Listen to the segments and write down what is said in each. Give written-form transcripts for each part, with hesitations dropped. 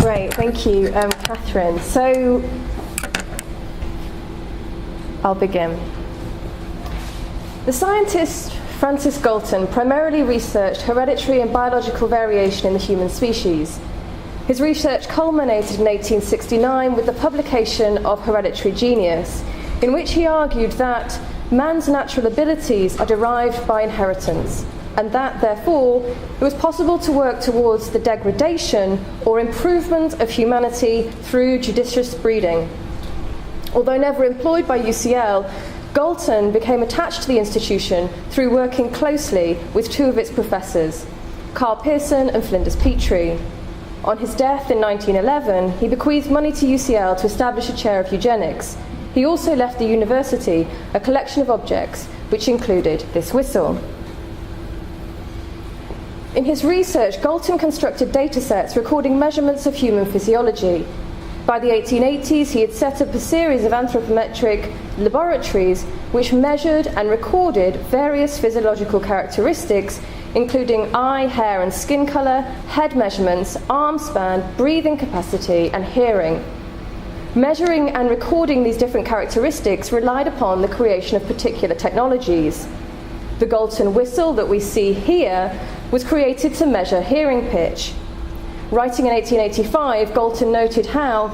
Great, thank you, Catherine. So, I'll begin. The scientist Francis Galton primarily researched hereditary and biological variation in the human species. His research culminated in 1869 with the publication of Hereditary Genius, in which he argued that man's natural abilities are derived by inheritance, and that, therefore, it was possible to work towards the degradation or improvement of humanity through judicious breeding. Although never employed by UCL, Galton became attached to the institution through working closely with two of its professors, Carl Pearson and Flinders Petrie. On his death in 1911, he bequeathed money to UCL to establish a chair of eugenics. He also left the university a collection of objects, which included this whistle. In his research, Galton constructed datasets recording measurements of human physiology. By the 1880s, he had set up a series of anthropometric laboratories which measured and recorded various physiological characteristics, including eye, hair and skin colour, head measurements, arm span, breathing capacity and hearing. Measuring and recording these different characteristics relied upon the creation of particular technologies. The Galton whistle that we see here was created to measure hearing pitch. Writing in 1885, Galton noted how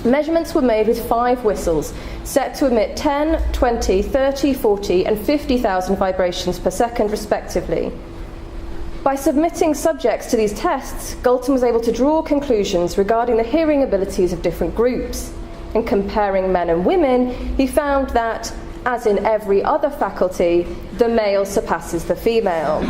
measurements were made with 5 whistles, set to emit 10, 20, 30, 40 and 50,000 vibrations per second respectively. By submitting subjects to these tests, Galton was able to draw conclusions regarding the hearing abilities of different groups. In comparing men and women, he found that, as in every other faculty, the male surpasses the female.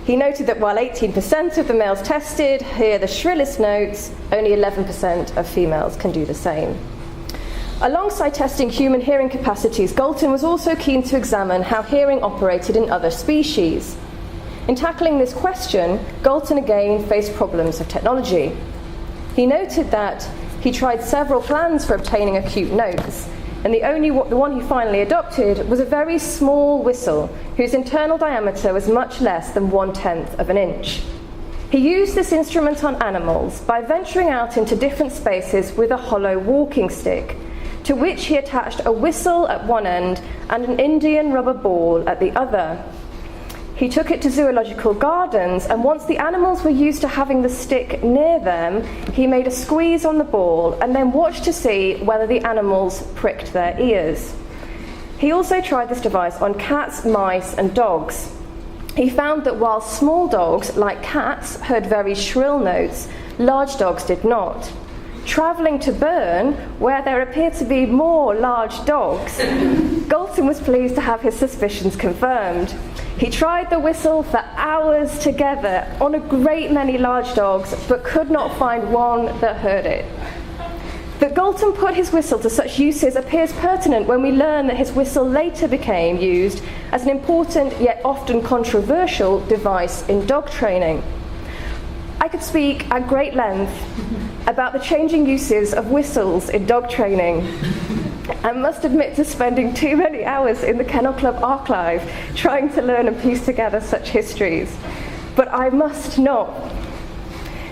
He noted that while 18% of the males tested hear the shrillest notes, only 11% of females can do the same. Alongside testing human hearing capacities, Galton was also keen to examine how hearing operated in other species. In tackling this question, Galton again faced problems of technology. He noted that he tried several plans for obtaining acute notes, and the one he finally adopted was a very small whistle whose internal diameter was much less than 1/10 of an inch. He used this instrument on animals by venturing out into different spaces with a hollow walking stick, to which he attached a whistle at one end and an Indian rubber ball at the other. He took it to zoological gardens, and once the animals were used to having the stick near them, he made a squeeze on the ball and then watched to see whether the animals pricked their ears. He also tried this device on cats, mice and dogs. He found that while small dogs, like cats, heard very shrill notes, large dogs did not. Travelling to Bern, where there appeared to be more large dogs, Galton was pleased to have his suspicions confirmed. He tried the whistle for hours together on a great many large dogs, but could not find one that heard it. That Galton put his whistle to such uses appears pertinent when we learn that his whistle later became used as an important yet often controversial device in dog training. I could speak at great length about the changing uses of whistles in dog training. I must admit to spending too many hours in the Kennel Club archive trying to learn and piece together such histories. But I must not.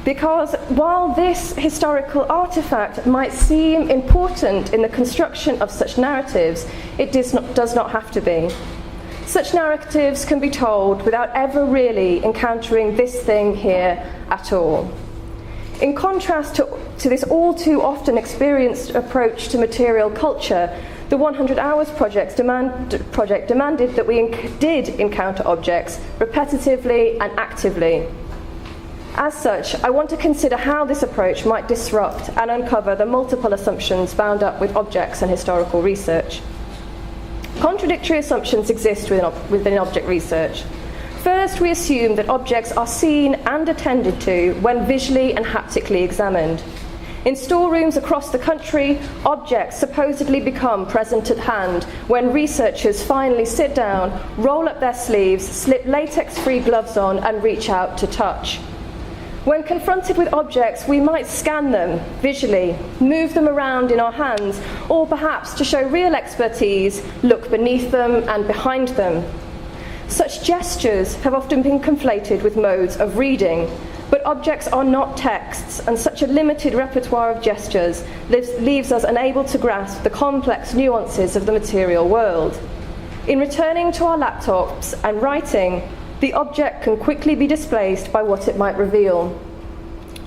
Because while this historical artifact might seem important in the construction of such narratives, it does not have to be. Such narratives can be told without ever really encountering this thing here at all. In contrast to this all too often experienced approach to material culture, the 100 Hours project demanded that we did encounter objects repetitively and actively. As such, I want to consider how this approach might disrupt and uncover the multiple assumptions bound up with objects and historical research. Contradictory assumptions exist within object research. First, we assume that objects are seen and attended to when visually and haptically examined. In storerooms across the country, objects supposedly become present at hand when researchers finally sit down, roll up their sleeves, slip latex-free gloves on, and reach out to touch. When confronted with objects, we might scan them visually, move them around in our hands, or perhaps, to show real expertise, look beneath them and behind them. Such gestures have often been conflated with modes of reading, But objects are not texts, and such a limited repertoire of gestures leaves us unable to grasp the complex nuances of the material world. In returning to our laptops and writing, the object can quickly be displaced by what it might reveal.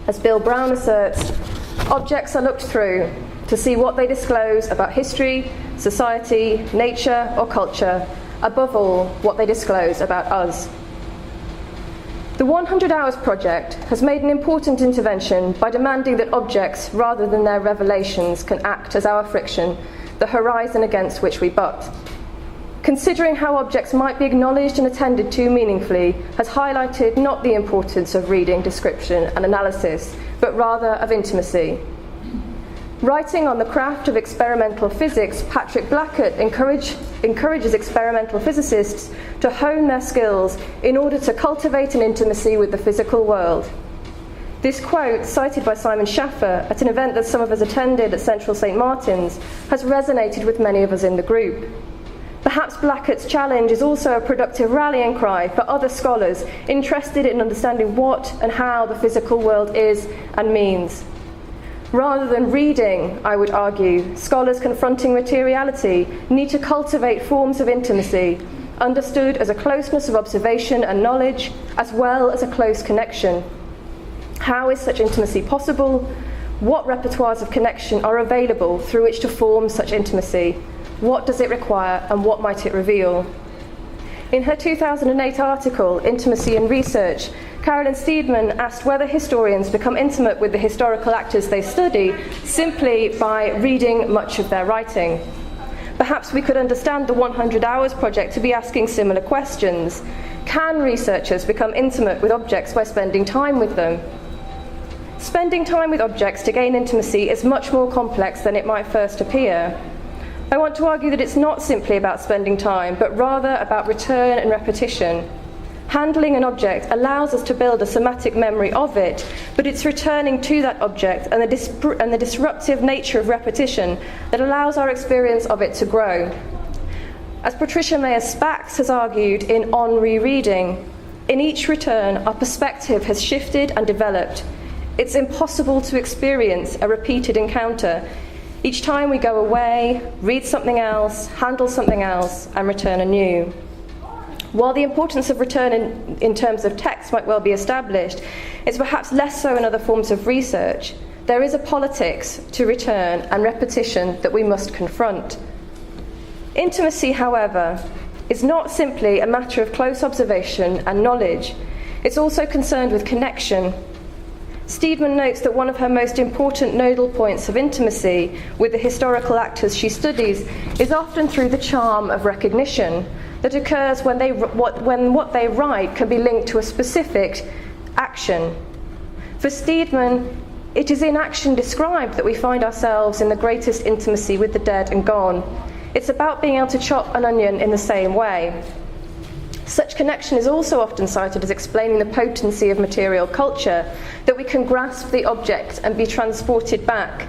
As Bill Brown asserts, objects are looked through to see what they disclose about history, society, nature, or culture, above all, what they disclose about us. The 100 Hours Project has made an important intervention by demanding that objects, rather than their revelations, can act as our friction, the horizon against which we butt. Considering how objects might be acknowledged and attended to meaningfully has highlighted not the importance of reading, description, and analysis, but rather of intimacy. Writing on the craft of experimental physics, Patrick Blackett encourages experimental physicists to hone their skills in order to cultivate an intimacy with the physical world. This quote, cited by Simon Schaffer at an event that some of us attended at Central St. Martin's, has resonated with many of us in the group. Perhaps Blackett's challenge is also a productive rallying cry for other scholars interested in understanding what and how the physical world is and means. Rather than reading, I would argue, scholars confronting materiality need to cultivate forms of intimacy, understood as a closeness of observation and knowledge, as well as a close connection. How is such intimacy possible? What repertoires of connection are available through which to form such intimacy? What does it require, and what might it reveal? In her 2008 article, Intimacy in Research, Carolyn Steedman asked whether historians become intimate with the historical actors they study simply by reading much of their writing. Perhaps we could understand the 100 Hours Project to be asking similar questions. Can researchers become intimate with objects by spending time with them? Spending time with objects to gain intimacy is much more complex than it might first appear. I want to argue that it's not simply about spending time, but rather about return and repetition. Handling an object allows us to build a somatic memory of it, but it's returning to that object and the disruptive nature of repetition that allows our experience of it to grow. As Patricia Mayer-Spacks has argued in On Rereading, in each return our perspective has shifted and developed. It's impossible to experience a repeated encounter. Each time we go away, read something else, handle something else, and return anew. While the importance of return in terms of text might well be established, it's perhaps less so in other forms of research. There is a politics to return and repetition that we must confront. Intimacy, however, is not simply a matter of close observation and knowledge. It's also concerned with connection. Steedman notes that one of her most important nodal points of intimacy with the historical actors she studies is often through the charm of recognition that occurs when what they write can be linked to a specific action. For Steedman, it is in action described that we find ourselves in the greatest intimacy with the dead and gone. It's about being able to chop an onion in the same way. Such connection is also often cited as explaining the potency of material culture, that we can grasp the object and be transported back.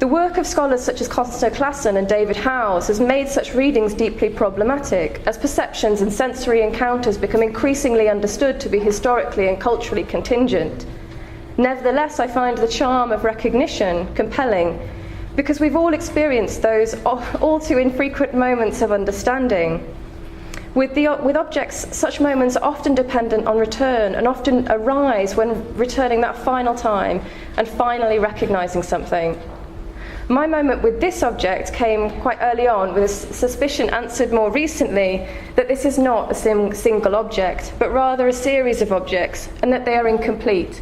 The work of scholars such as Constance Classen and David Howes has made such readings deeply problematic, as perceptions and sensory encounters become increasingly understood to be historically and culturally contingent. Nevertheless, I find the charm of recognition compelling, because we've all experienced those all too infrequent moments of understanding. With objects, such moments are often dependent on return and often arise when returning that final time and finally recognising something. My moment with this object came quite early on, with a suspicion answered more recently that this is not a single object, but rather a series of objects, and that they are incomplete.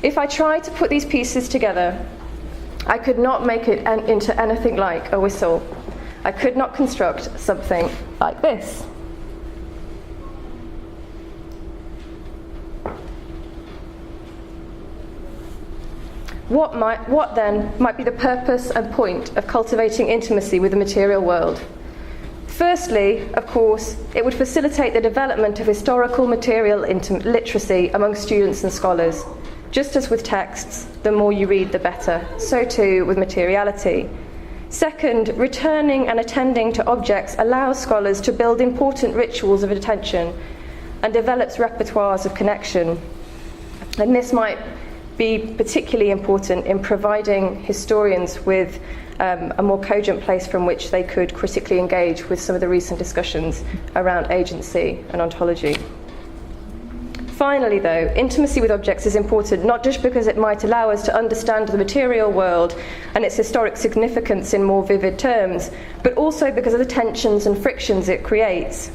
If I tried to put these pieces together, I could not make it into anything like a whistle. I could not construct something like this. What then might be the purpose and point of cultivating intimacy with the material world? Firstly, of course, it would facilitate the development of historical material literacy among students and scholars. Just as with texts, the more you read, the better. So too with materiality. Second, returning and attending to objects allows scholars to build important rituals of attention and develops repertoires of connection. And this might be particularly important in providing historians with a more cogent place from which they could critically engage with some of the recent discussions around agency and ontology. Finally, though, intimacy with objects is important not just because it might allow us to understand the material world and its historic significance in more vivid terms, but also because of the tensions and frictions it creates.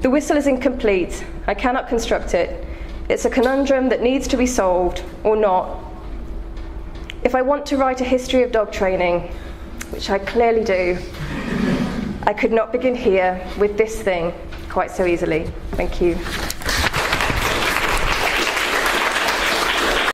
The whistle is incomplete. I cannot construct it. It's a conundrum that needs to be solved, or not. If I want to write a history of dog training, which I clearly do, I could not begin here with this thing quite so easily. Thank you.